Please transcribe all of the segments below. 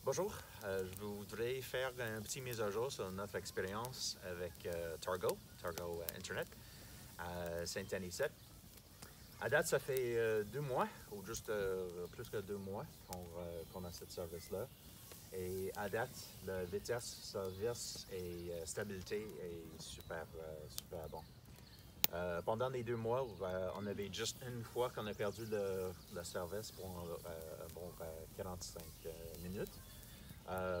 Bonjour, je voudrais faire un petit mise à jour sur notre expérience avec Targo Internet à Saint-Anicette. À date, ça fait 2 mois, ou juste plus que 2 mois qu'on a ce service-là. Et à date, la vitesse, service et stabilité est super bon. Pendant les 2 mois, on avait juste une fois qu'on a perdu le service pour 45 minutes.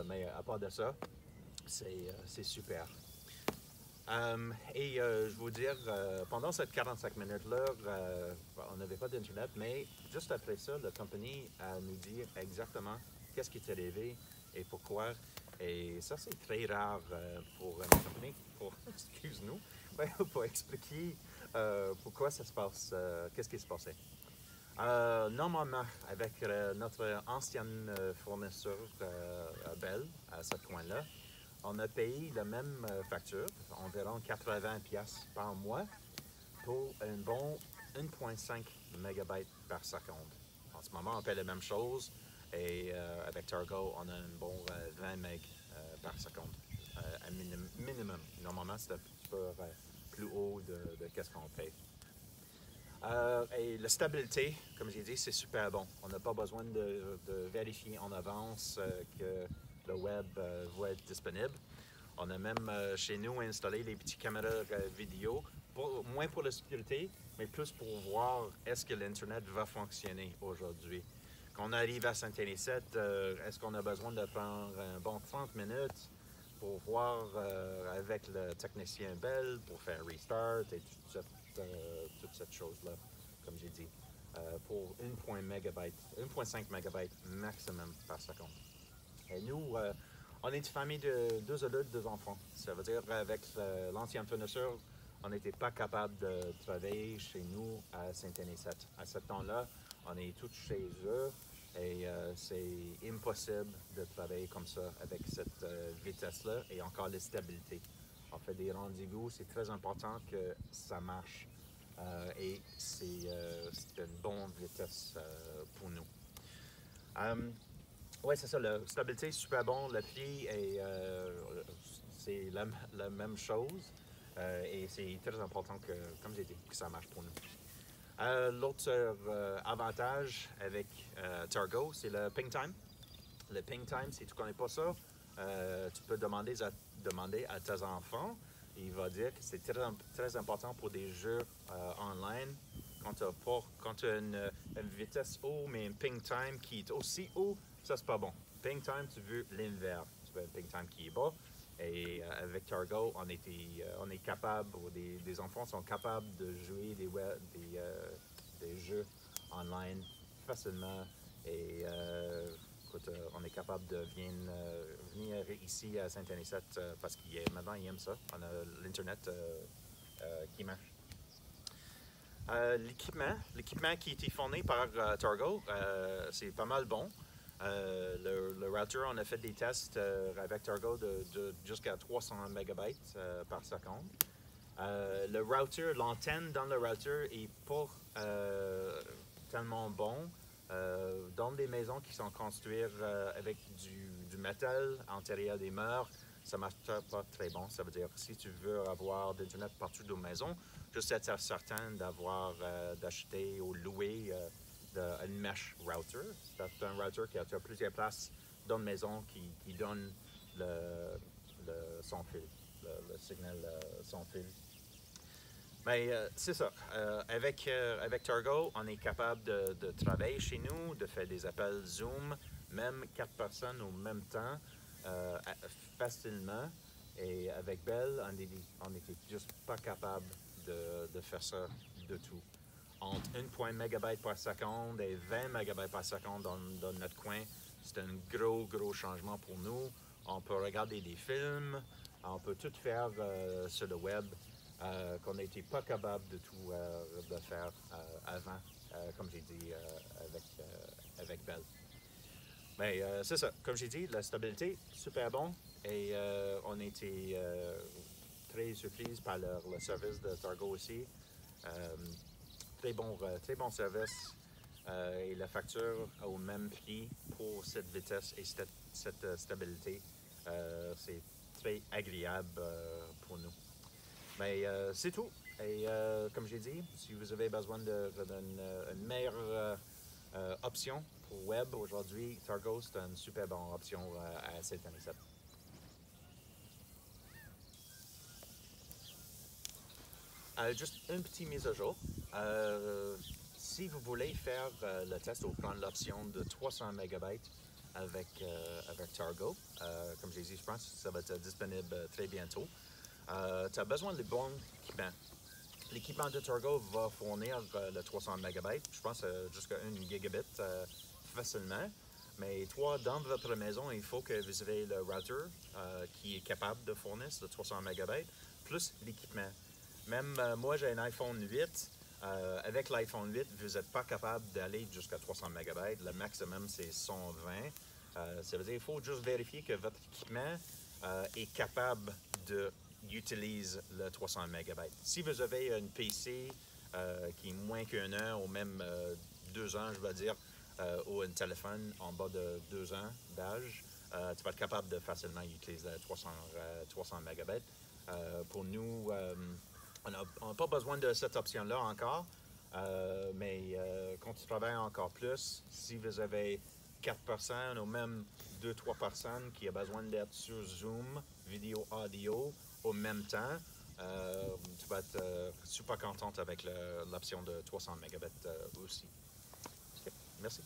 Mais à part de ça, c'est super. Je vous dire, pendant cette 45 minutes-là, on n'avait pas d'Internet, mais juste après ça, la compagnie a nous dit exactement qu'est-ce qui est arrivé et pourquoi. Et ça, c'est très rare pour une compagnie, excuse-nous, pour expliquer pourquoi ça se passe, qu'est-ce qui se passait. Normalement, avec notre ancienne fournisseur Bell à ce coin-là, on a payé la même facture, environ 80$ par mois, pour un bon 1,5 MB par seconde. En ce moment, on paie la même chose et avec Targo, on a un bon 20 MB par seconde, un minimum. Normalement, c'est un petit peu plus haut de qu'est-ce qu'on paye. Et la stabilité, comme j'ai dit, c'est super bon. On n'a pas besoin de vérifier en avance que le web va être disponible. On a même chez nous installé les petites caméras vidéo, moins pour la sécurité, mais plus pour voir est-ce que l'Internet va fonctionner aujourd'hui. Quand on arrive à Saint-Anicette, est-ce qu'on a besoin de prendre un bon 30 minutes pour voir avec le technicien Bell pour faire restart et toute cette chose-là, comme j'ai dit, pour 1,5 MB maximum par seconde. Et nous, on est une famille de 2 adultes, 2 enfants. Ça veut dire avec l'ancien fournisseur, on n'était pas capable de travailler chez nous à Saint-Anicette. À ce temps-là, on est tous chez eux et c'est impossible de travailler comme ça avec cette vitesse-là et encore la stabilité. On fait des rendez-vous, c'est très important que ça marche et c'est une bonne vitesse pour nous. Oui, c'est ça. La stabilité est super bon. Le prix c'est la même chose. Et c'est très important que, comme j'ai dit, que ça marche pour nous. L'autre avantage avec Targo, c'est le ping time. Le ping time, si tu ne connais pas ça, tu peux demander à tes enfants. Il va dire que c'est très important pour des jeux online. Quand tu as une vitesse haut, mais un ping time qui est aussi haut, ça c'est pas bon. Ping time, tu veux l'inverse. Tu veux un ping time qui est bas. Et avec Targo, on est capable, des enfants sont capables de jouer des jeux online facilement. Et écoute, on est capable de venir ici à Saint-Anicette parce que maintenant ils aiment ça. On a l'Internet qui marche. L'équipement qui a été fourni par Targo, c'est pas mal bon. Le router, on a fait des tests avec Targo de jusqu'à 300 MB par seconde. Le router, l'antenne dans le router est pas tellement bon. Dans des maisons qui sont construites avec du métal à l'intérieur des murs, ça ne marche pas très bon. Ça veut dire que si tu veux avoir d'Internet partout dans la maison, juste être certain d'acheter ou louer une mesh router. C'est un router qui a plusieurs places dans la maison qui donne son fil, le signal sans fil. Mais c'est ça. Avec Targo, on est capable de travailler chez nous, de faire des appels Zoom, même 4 personnes au même temps, facilement. Et avec Bell, on n'était juste pas capable de faire ça de tout. Entre 1 MB par seconde et 20 MB par seconde dans notre coin, c'est un gros changement pour nous. On peut regarder des films, on peut tout faire sur le web. Qu'on n'était pas capable de tout de faire avant, comme j'ai dit, avec Bell. Mais c'est ça, comme j'ai dit, la stabilité, super bon. Et on était très surpris par le service de Targo aussi. Très bon service. et la facture au même prix pour cette vitesse et cette stabilité. C'est très agréable pour nous. Mais c'est tout. Et comme j'ai dit, si vous avez besoin d'une meilleure option pour web aujourd'hui, Targo, c'est une super bonne option à cette année-ci. Juste une petite mise à jour. Si vous voulez faire le test ou prendre l'option de 300 MB avec Targo, comme j'ai dit, je pense que ça va être disponible très bientôt. Tu as besoin de bons équipements. L'équipement de Targo va fournir le 300 MB, je pense jusqu'à 1 gigabit facilement. Mais toi, dans votre maison, il faut que vous ayez le router qui est capable de fournir ce 300 MB, plus l'équipement. Même moi, j'ai un iPhone 8. Avec l'iPhone 8, vous n'êtes pas capable d'aller jusqu'à 300 MB. Le maximum, c'est 120. Ça veut dire qu'il faut juste vérifier que votre équipement est capable d'utiliser le 300 MB. Si vous avez une PC qui est moins qu'un an ou même 2 ans, je vais dire, ou un téléphone en bas de 2 ans d'âge, tu vas être capable de facilement utiliser 300 MB. Pour nous, on n'a pas besoin de cette option-là encore, mais quand tu travailles encore plus, si vous avez 4 personnes ou même 2-3 personnes qui ont besoin d'être sur Zoom, vidéo, audio, au même temps, tu vas être super contente avec l'option de 300 MB aussi. Okay. Merci.